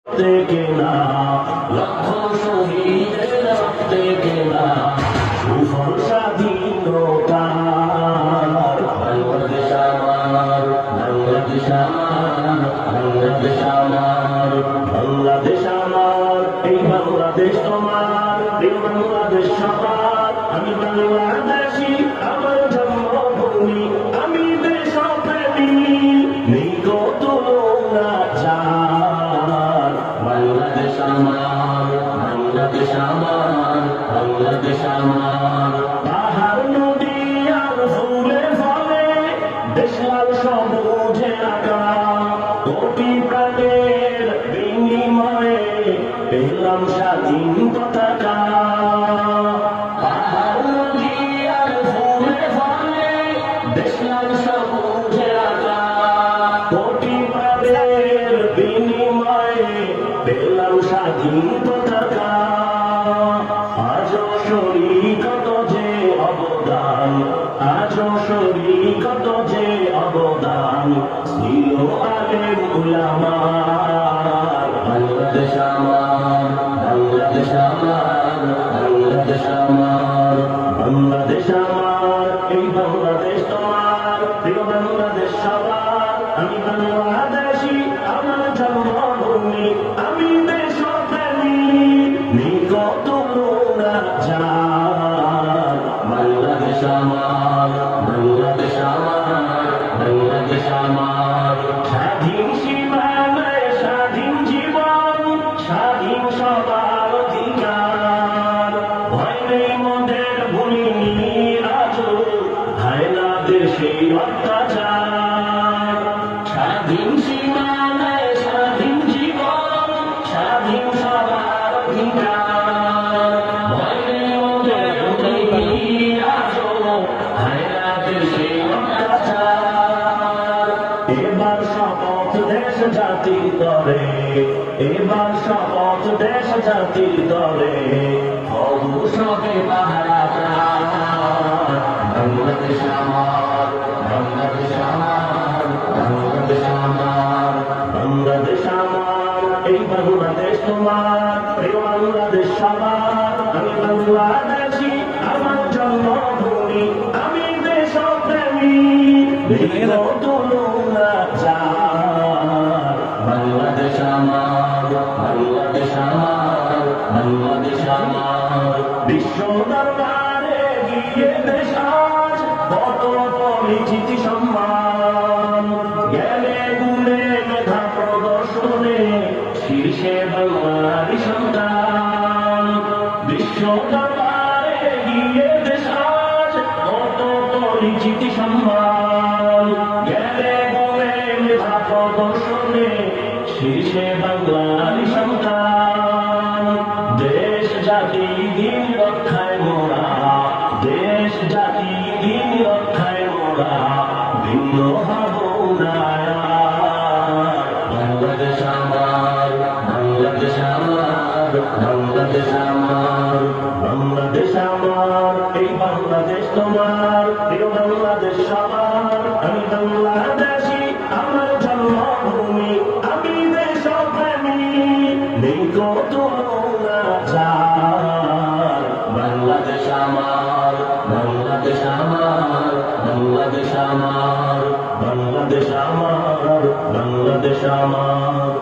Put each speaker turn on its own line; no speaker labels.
কেনা লক্ষ শহীদের রক্তে কেনা সুফল স্বাধীনতার বাংলাদেশ আমার, বাংলাদেশ আমার, বাংলাদেশ আমার, বাংলাদেশ আমার, এই বাংলাদেশ তোমার, এই বাংলাদেশ সবার। আমি বাংলাদেশী, আমার জন্মভূমি, আমি দেশপ্রেমী, নেই কো তুলনা যার। বাংলাদেশ আমার, বাংলাদেশ আমার, বাংলাদেশ আমার, পাহাড় নদী আর ফুলে ফলে দেশ লাল সবুজে আঁকা, কোটি প্রাণের বিনিময়ে পেলাম স্বাধীন পতাকা। পাহাড় নদী আর ফুলে ফলে দেশ লাল সবুজে আঁকা, কোটি প্রাণের বিনিময়ে পেলাম স্বাধীন পতাকা। আজও শরীকত যে অবদান, আজও শরীকত যে অবদান ছিল আলেম উলামার। বাংলাদেশ আমার, বাংলাদেশ আমার, বাংলাদেশ আমার, বাংলাদেশ আমার, এই বাংলাদেশ তোমার, প্রিয় বাংলাদেশ সবার। আমি বাংলাদেশী, আমার জন্মভূমি, আমি দেশপ্রেমী, নেই কো তুলনা যার। বাংলাদেশ আমার, বাংলাদেশ আমার, বাংলাদেশ আমার, স্বাধীন সীমানায় স্বাধীন জীবন, স্বাধীন সবার অধিকার। ভয় নেই মোদের ভুলিনি আজও হায়নাদের সেই অত্যাচার। স্বাধীন সীমানায় স্বাধীন জীবন, স্বাধীন সবার অধিকার। ভয় নেই মোদের ভুলিনি আজও হায়নাদের সেই অত্যাচার। এবার শপথ দেশ জাতির তরে, এবার শপথ দেশ জাতির তরে, হব সবে পাহারা প্রাণ। বাংলাদেশ আমার, বাংলাদেশ আমার, বাংলাদেশ আমার, বাংলাদেশ আমার, এই বাংলাদেশ তোমার, প্রিয় বাংলাদেশ সবার। আমি বাংলাদেশী, আমার জন্মভূমি, আমি দেশপ্রেমী, নেই কো তুলনা যার। বাংলাদেশ আমার, বাংলাদেশ আমার, বাংলাদেশ আমার, বিশ্ব দরবারে গিয়ে দেশ আজ কত পরিচিতি সম্মান। জ্ঞানে গুণে মেধা প্রদর্শনে শীর্ষে বাংলারই সন্তান। বিশ্ব দরবারে গিয়ে দেশ আজ কত পরিচিতি সম্মান। জ্ঞানে গুণে মেধা প্রদর্শনে শীর্ষে বাংলারই সন্তান। দেশ জাতি দিন রক্ষায় মোরা, দেশ জাতি দিন রক্ষায় মোরা, ভিন্ন হব না আর। বাংলাদেশ আমার, বাংলাদেশ আমার, বাংলাদেশ আমার, বাংলাদেশ আমার, এই বাংলাদেশ তোমার, প্রিয় বাংলাদেশ সবার। আমি বাংলাদেশী, আমার জন্মভূমি, আমি দেশপ্রেমী, নেই কো তুলনা যার। বাংলাদেশ আমার, বাংলাদেশ আমার, বাংলাদেশ আমার, বাংলাদেশ আমার, বাংলাদেশ আমার।